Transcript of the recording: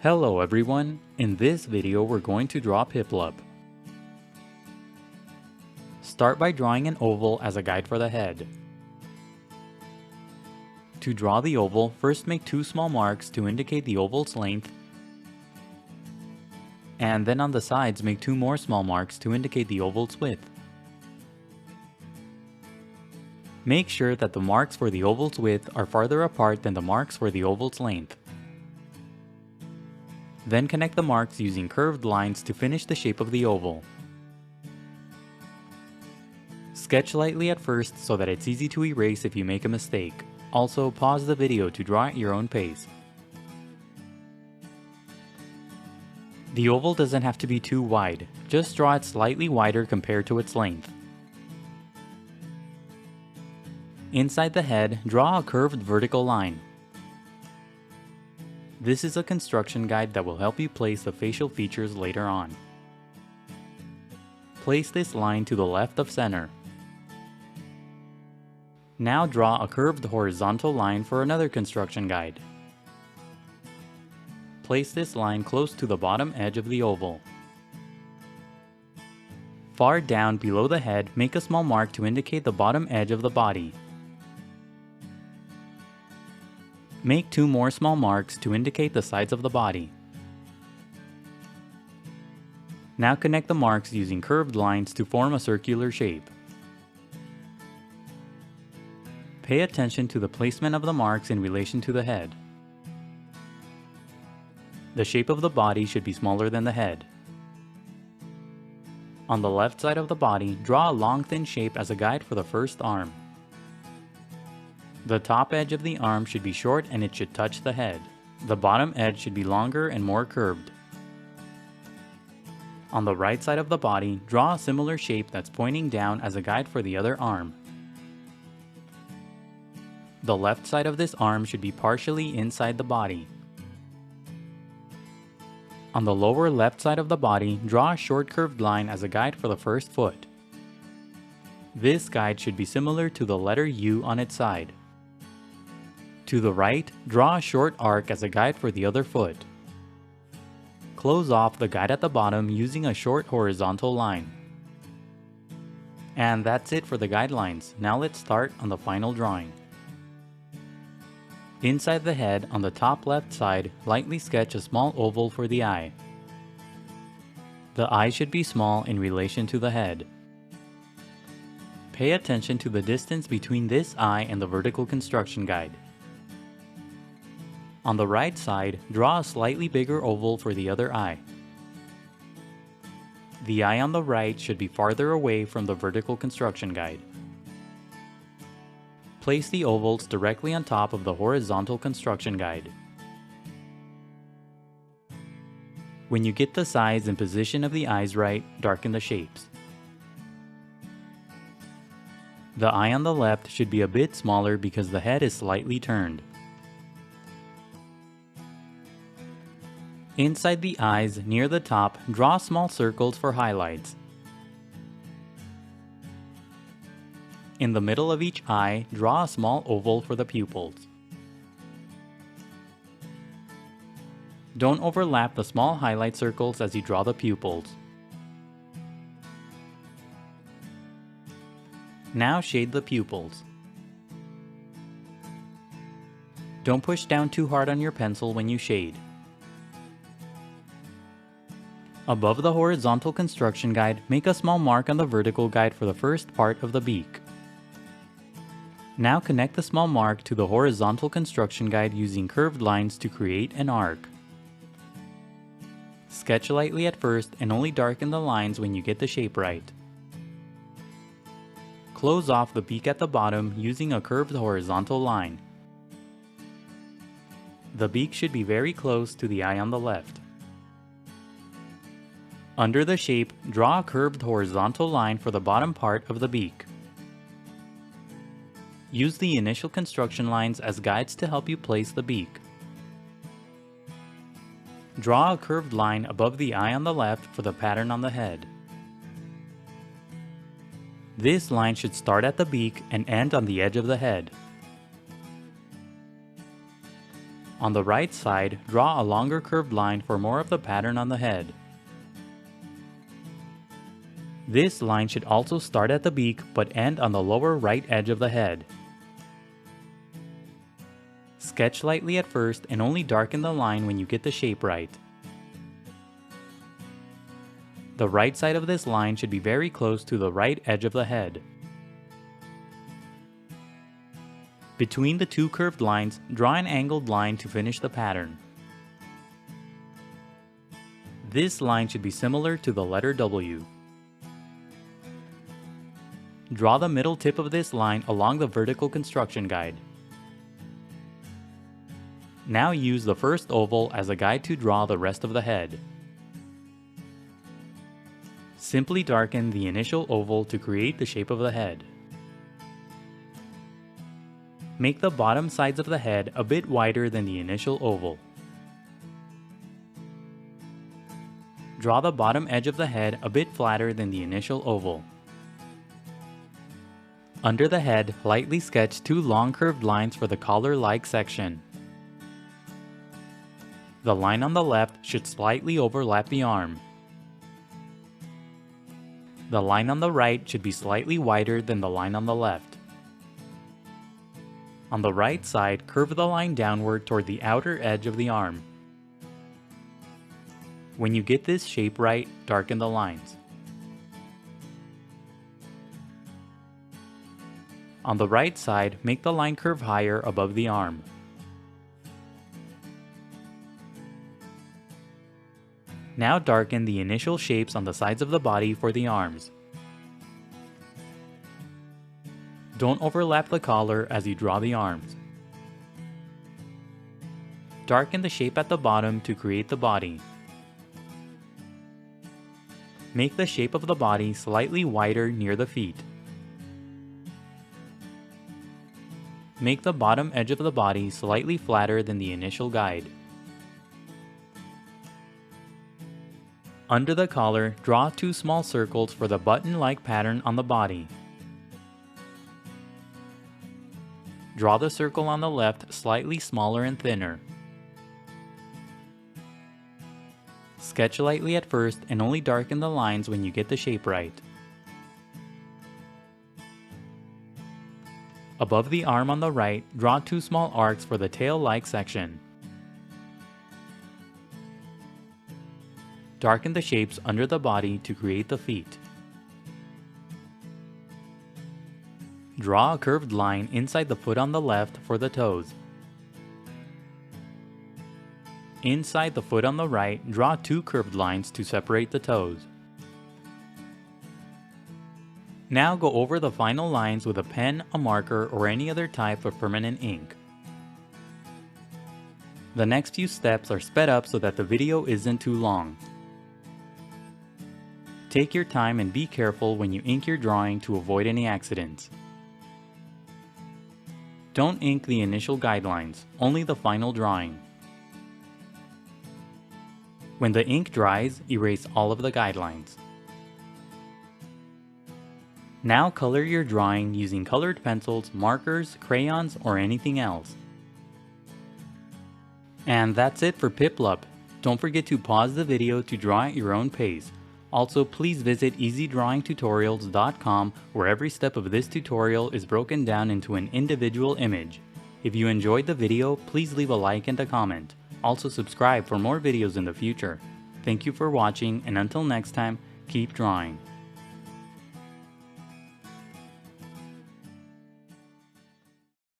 Hello everyone, in this video we're going to draw Piplup. Start by drawing an oval as a guide for the head. To draw the oval, first make two small marks to indicate the oval's length, and then on the sides make two more small marks to indicate the oval's width. Make sure that the marks for the oval's width are farther apart than the marks for the oval's length. Then connect the marks using curved lines to finish the shape of the oval. Sketch lightly at first so that it's easy to erase if you make a mistake. Also, pause the video to draw at your own pace. The oval doesn't have to be too wide, just draw it slightly wider compared to its length. Inside the head, draw a curved vertical line. This is a construction guide that will help you place the facial features later on. Place this line to the left of center. Now draw a curved horizontal line for another construction guide. Place this line close to the bottom edge of the oval. Far down below the head, make a small mark to indicate the bottom edge of the body. Make two more small marks to indicate the sides of the body. Now connect the marks using curved lines to form a circular shape. Pay attention to the placement of the marks in relation to the head. The shape of the body should be smaller than the head. On the left side of the body, draw a long thin shape as a guide for the first arm. The top edge of the arm should be short and it should touch the head. The bottom edge should be longer and more curved. On the right side of the body, draw a similar shape that's pointing down as a guide for the other arm. The left side of this arm should be partially inside the body. On the lower left side of the body, draw a short curved line as a guide for the first foot. This guide should be similar to the letter U on its side. To the right, draw a short arc as a guide for the other foot. Close off the guide at the bottom using a short horizontal line. And that's it for the guidelines. Now let's start on the final drawing. Inside the head, on the top left side, lightly sketch a small oval for the eye. The eye should be small in relation to the head. Pay attention to the distance between this eye and the vertical construction guide. On the right side, draw a slightly bigger oval for the other eye. The eye on the right should be farther away from the vertical construction guide. Place the ovals directly on top of the horizontal construction guide. When you get the size and position of the eyes right, darken the shapes. The eye on the left should be a bit smaller because the head is slightly turned. Inside the eyes, near the top, draw small circles for highlights. In the middle of each eye, draw a small oval for the pupils. Don't overlap the small highlight circles as you draw the pupils. Now shade the pupils. Don't push down too hard on your pencil when you shade. Above the horizontal construction guide, make a small mark on the vertical guide for the first part of the beak. Now connect the small mark to the horizontal construction guide using curved lines to create an arc. Sketch lightly at first and only darken the lines when you get the shape right. Close off the beak at the bottom using a curved horizontal line. The beak should be very close to the eye on the left. Under the shape, draw a curved horizontal line for the bottom part of the beak. Use the initial construction lines as guides to help you place the beak. Draw a curved line above the eye on the left for the pattern on the head. This line should start at the beak and end on the edge of the head. On the right side, draw a longer curved line for more of the pattern on the head. This line should also start at the beak but end on the lower right edge of the head. Sketch lightly at first and only darken the line when you get the shape right. The right side of this line should be very close to the right edge of the head. Between the two curved lines, draw an angled line to finish the pattern. This line should be similar to the letter W. Draw the middle tip of this line along the vertical construction guide. Now use the first oval as a guide to draw the rest of the head. Simply darken the initial oval to create the shape of the head. Make the bottom sides of the head a bit wider than the initial oval. Draw the bottom edge of the head a bit flatter than the initial oval. Under the head, lightly sketch two long curved lines for the collar-like section. The line on the left should slightly overlap the arm. The line on the right should be slightly wider than the line on the left. On the right side, curve the line downward toward the outer edge of the arm. When you get this shape right, darken the lines. On the right side, make the line curve higher above the arm. Now darken the initial shapes on the sides of the body for the arms. Don't overlap the collar as you draw the arms. Darken the shape at the bottom to create the body. Make the shape of the body slightly wider near the feet. Make the bottom edge of the body slightly flatter than the initial guide. Under the collar, draw two small circles for the button-like pattern on the body. Draw the circle on the left slightly smaller and thinner. Sketch lightly at first and only darken the lines when you get the shape right. Above the arm on the right, draw two small arcs for the tail-like section. Darken the shapes under the body to create the feet. Draw a curved line inside the foot on the left for the toes. Inside the foot on the right, draw two curved lines to separate the toes. Now go over the final lines with a pen, a marker, or any other type of permanent ink. The next few steps are sped up so that the video isn't too long. Take your time and be careful when you ink your drawing to avoid any accidents. Don't ink the initial guidelines, only the final drawing. When the ink dries, erase all of the guidelines. Now color your drawing using colored pencils, markers, crayons, or anything else. And that's it for Piplup. Don't forget to pause the video to draw at your own pace. Also, please visit EasyDrawingTutorials.com where every step of this tutorial is broken down into an individual image. If you enjoyed the video, please leave a like and a comment. Also subscribe for more videos in the future. Thank you for watching, and until next time, keep drawing.